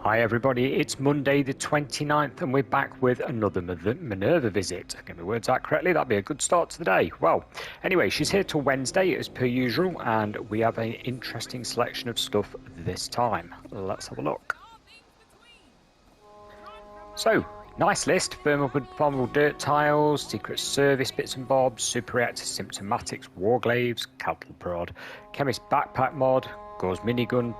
Hi everybody, it's Monday the 29th and we're back with another Minerva visit. Get my words out correctly, that'd be a good start to the day. Well, anyway, she's here till Wednesday as per usual and we have an interesting selection of stuff this time. Let's have a look. So, nice list: farmable dirt tiles, secret service bits and bobs, super reactor symptomatics, warglaives, cattle prod, chemist backpack mod, Gore's minigun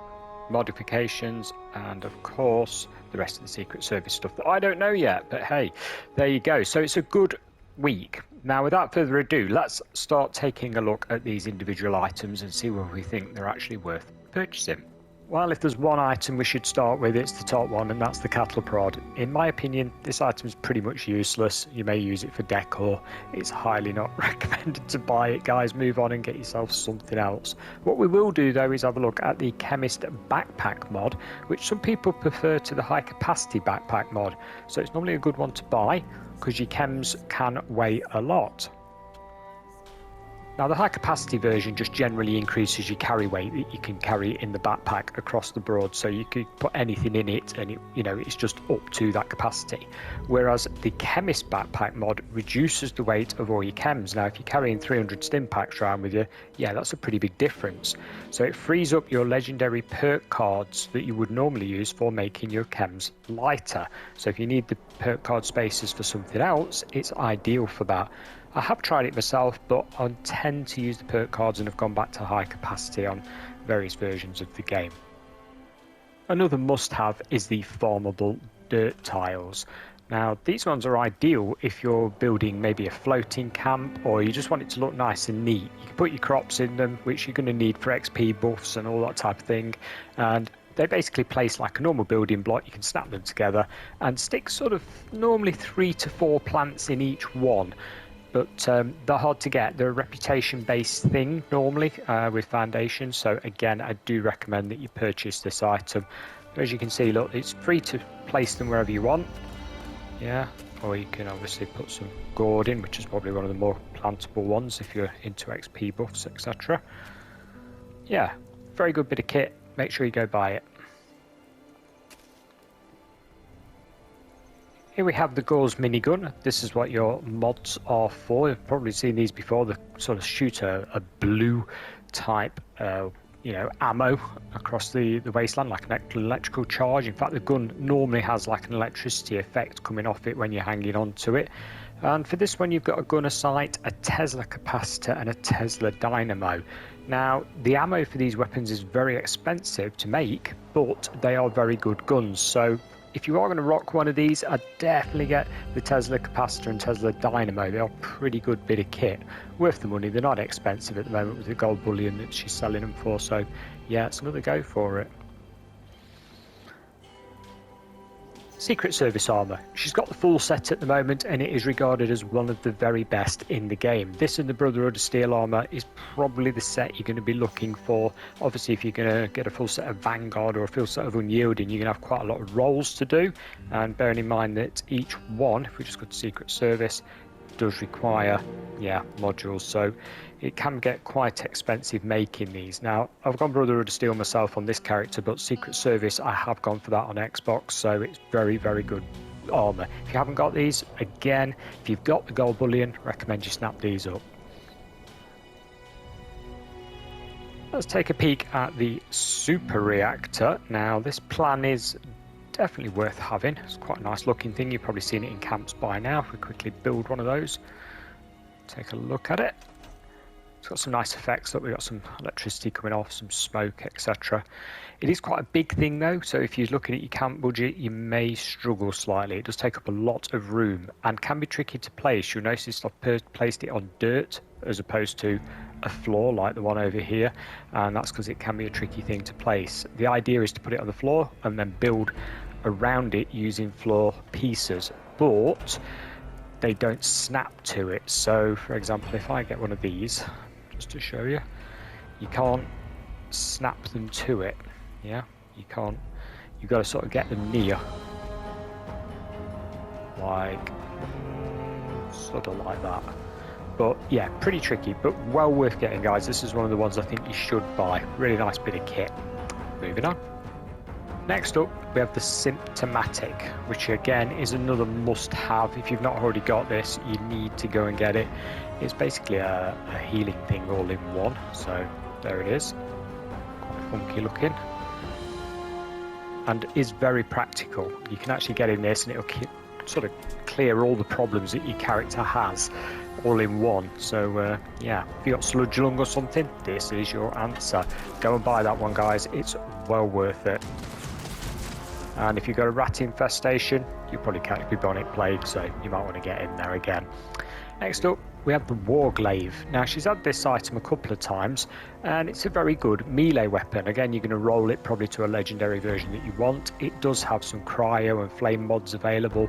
modifications, and of course the rest of the secret service stuff that I don't know yet, but hey, there you go. So it's a good week. Now without further ado, let's start taking a look at these individual items and see whether we think they're actually worth purchasing. Well, if there's one item we should start with, it's the top one, and that's the cattle prod. In my opinion, this item is pretty much useless. You may use it for decor. It's highly not recommended to buy it, guys. Move on and get yourself something else. What we will do, though, is have a look at the chemist backpack mod, which some people prefer to the high capacity backpack mod. So it's normally a good one to buy because your chems can weigh a lot. Now the high capacity version just generally increases your carry weight that you can carry in the backpack across the board, so you could put anything in it and it's just up to that capacity. Whereas the chemist backpack mod reduces the weight of all your chems. Now if you're carrying 300 stim packs around with you, yeah, that's a pretty big difference. So it frees up your legendary perk cards that you would normally use for making your chems lighter. So if you need the perk card spaces for something else, it's ideal for that. I have tried it myself, but I tend to use the perk cards and have gone back to high capacity on various versions of the game. Another must-have is the farmable dirt tiles. Now these ones are ideal if you're building maybe a floating camp or you just want it to look nice and neat. You can put your crops in them, which you're going to need for XP buffs and all that type of thing, and they basically place like a normal building block. You can snap them together and stick sort of normally 3 to 4 plants in each one. But they're hard to get. They're a reputation-based thing normally with foundations. So again, I do recommend that you purchase this item. As you can see, look, it's free to place them wherever you want. Yeah, or you can obviously put some gourd in, which is probably one of the more plantable ones if you're into XP buffs, etc. Yeah, very good bit of kit. Make sure you go buy it. Here we have the Gore's minigun. This is what your mods are for. You've probably seen these before. They sort of shoot a blue type, ammo across the wasteland, like an electrical charge. In fact, the gun normally has like an electricity effect coming off it when you're hanging onto it. And for this one, you've got a gunner sight, a Tesla capacitor, and a Tesla dynamo. Now, the ammo for these weapons is very expensive to make, but they are very good guns. So if you are going to rock one of these, I'd definitely get the Tesla capacitor and Tesla dynamo. They are a pretty good bit of kit. Worth the money. They're not expensive at the moment with the gold bullion that she's selling them for. So yeah, it's another go for it. Secret Service armor. She's got the full set at the moment and it is regarded as one of the very best in the game. This and the Brotherhood of Steel armor is probably the set you're going to be looking for. Obviously, if you're going to get a full set of Vanguard or a full set of Unyielding, you're going to have quite a lot of rolls to do. And bearing in mind that each one, if we just go to Secret Service, does require modules, so it can get quite expensive making these. Now I've gone Brotherhood of Steel myself on this character, but Secret Service I have gone for that on Xbox, so it's very good armor. If you haven't got these, again, if you've got the gold bullion, recommend you snap these up. Let's take a peek at the super reactor. Now this plan is definitely worth having. It's quite a nice looking thing. You've probably seen it in camps by now. If we quickly build one of those, take a look at it. It's got some nice effects. Look, we've got some electricity coming off, some smoke, etc. It is quite a big thing though, so if you're looking at your camp budget, you may struggle slightly. It does take up a lot of room and can be tricky to place. You'll notice I've placed it on dirt as opposed to a floor like the one over here, and that's because it can be a tricky thing to place. The idea is to put it on the floor and then build around it using floor pieces, but they don't snap to it. So for example, if I get one of these, just to show you, you can't snap them to it. Yeah, you can't. You've got to sort of get them near, like sort of like that. But yeah, pretty tricky, but well worth getting, guys. This is one of the ones I think you should buy. Really nice bit of kit. Moving on. Next up, we have the Symptomatic, which again is another must-have. If you've not already got this, you need to go and get it. It's basically a healing thing all in one. So there it is. Quite funky looking. And is very practical. You can actually get in this and it'll sort of clear all the problems that your character has all in one. So yeah, if you got sludge lung or something, this is your answer. Go and buy that one, guys. It's well worth it. And if you've got a rat infestation, you probably can't be Bubonic Plague, so you might want to get in there again. Next up, we have the Warglaive. Now, she's had this item a couple of times, and it's a very good melee weapon. Again, you're going to roll it probably to a legendary version that you want. It does have some cryo and flame mods available.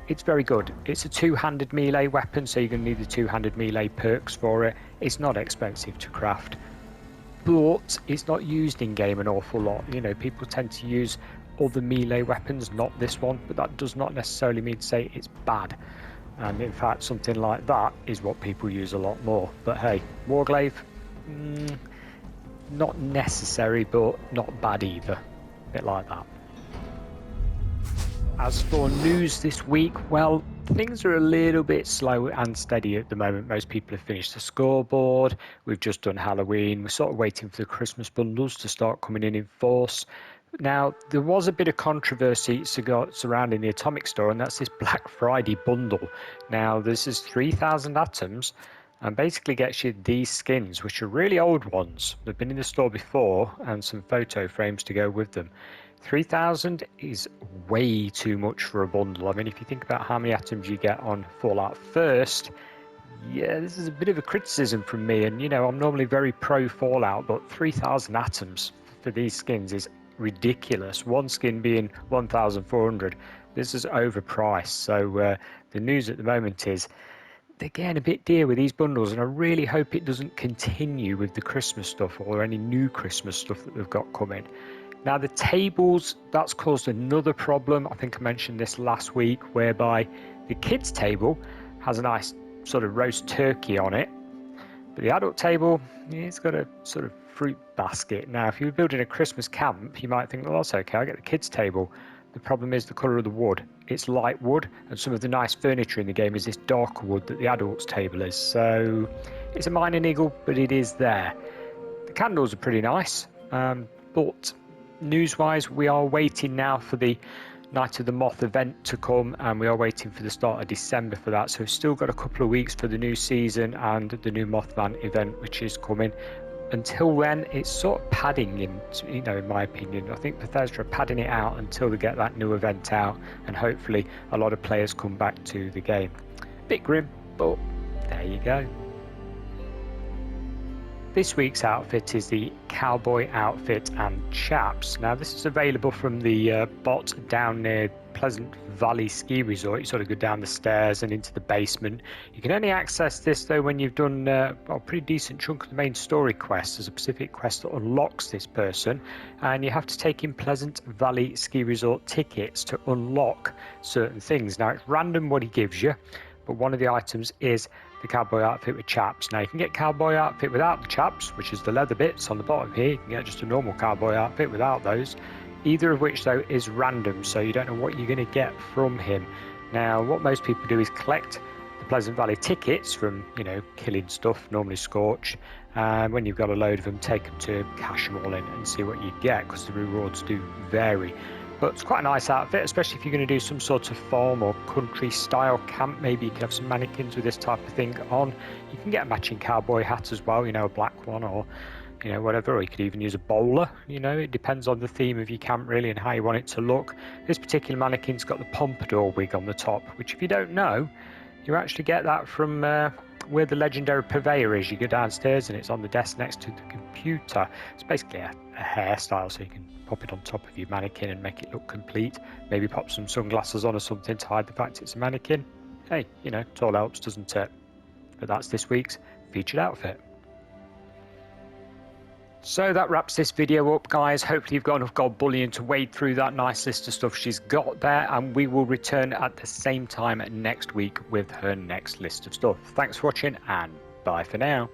It's very good. It's a two-handed melee weapon, so you're going to need the two-handed melee perks for it. It's not expensive to craft, but it's not used in-game an awful lot. You know, people tend to use other melee weapons, not this one, but that does not necessarily mean to say it's bad. And in fact, something like that is what people use a lot more. But hey, Warglaive, not necessary, but not bad either. A bit like that. As for news this week, well, things are a little bit slow and steady at the moment. Most people have finished the scoreboard. We've just done Halloween. We're sort of waiting for the Christmas bundles to start coming in force. Now, there was a bit of controversy surrounding the Atomic Store, and that's this Black Friday bundle. Now, this is 3,000 atoms, and basically gets you these skins, which are really old ones. They've been in the store before, and some photo frames to go with them. 3,000 is way too much for a bundle. I mean, if you think about how many atoms you get on Fallout First, yeah, this is a bit of a criticism from me, and you know, I'm normally very pro Fallout, but 3,000 atoms for these skins is ridiculous. One skin being 1,400. This is overpriced. So the news at the moment is they're getting a bit dear with these bundles, and I really hope it doesn't continue with the Christmas stuff or any new Christmas stuff that they've got coming. Now, the tables, that's caused another problem. I think I mentioned this last week, whereby the kids table has a nice sort of roast turkey on it, but the adult table, it's got a sort of fruit basket. Now, if you were building a Christmas camp, you might think, well, that's okay, I'll get the kids table. The problem is the colour of the wood. It's light wood, and some of the nice furniture in the game is this darker wood that the adults table is. So it's a minor niggle, but it is there. The candles are pretty nice, but news-wise, we are waiting now for the Night of the Moth event to come, and we are waiting for the start of December for that. So we've still got a couple of weeks for the new season and the new Mothman event, which is coming. Until then, it's sort of padding in my opinion. I think Bethesda are padding it out until they get that new event out, and hopefully a lot of players come back to the game. Bit grim, but there you go. This week's outfit is the cowboy outfit and chaps. Now, this is available from the bot down near Pleasant Valley Ski Resort. You sort of go down the stairs and into the basement. You can only access this though when you've done a pretty decent chunk of the main story quest. There's a specific quest that unlocks this person, and you have to take in Pleasant Valley Ski Resort tickets to unlock certain things. Now, it's random what he gives you, but one of the items is the cowboy outfit with chaps. Now, you can get cowboy outfit without the chaps, which is the leather bits on the bottom here. You can get just a normal cowboy outfit without those. Either of which, though, is random, so you don't know what you're going to get from him. Now, what most people do is collect the Pleasant Valley tickets from, killing stuff, normally Scorch, and when you've got a load of them, take them to cash them all in and see what you get, because the rewards do vary. But it's quite a nice outfit, especially if you're going to do some sort of farm or country style camp. Maybe you can have some mannequins with this type of thing on. You can get a matching cowboy hat as well, a black one, or whatever, or you could even use a bowler. It depends on the theme of your camp really and how you want it to look. This particular mannequin's got the pompadour wig on the top, which if you don't know, you actually get that from where the legendary purveyor is. You go downstairs and it's on the desk next to the computer. It's basically a hairstyle, so you can pop it on top of your mannequin and make it look complete. Maybe pop some sunglasses on or something to hide the fact it's a mannequin. Hey, it all helps, doesn't it? But that's this week's featured outfit. So that wraps this video up, guys. Hopefully you've got enough gold bullion to wade through that nice list of stuff she's got there, and we will return at the same time next week with her next list of stuff. Thanks for watching, and bye for now.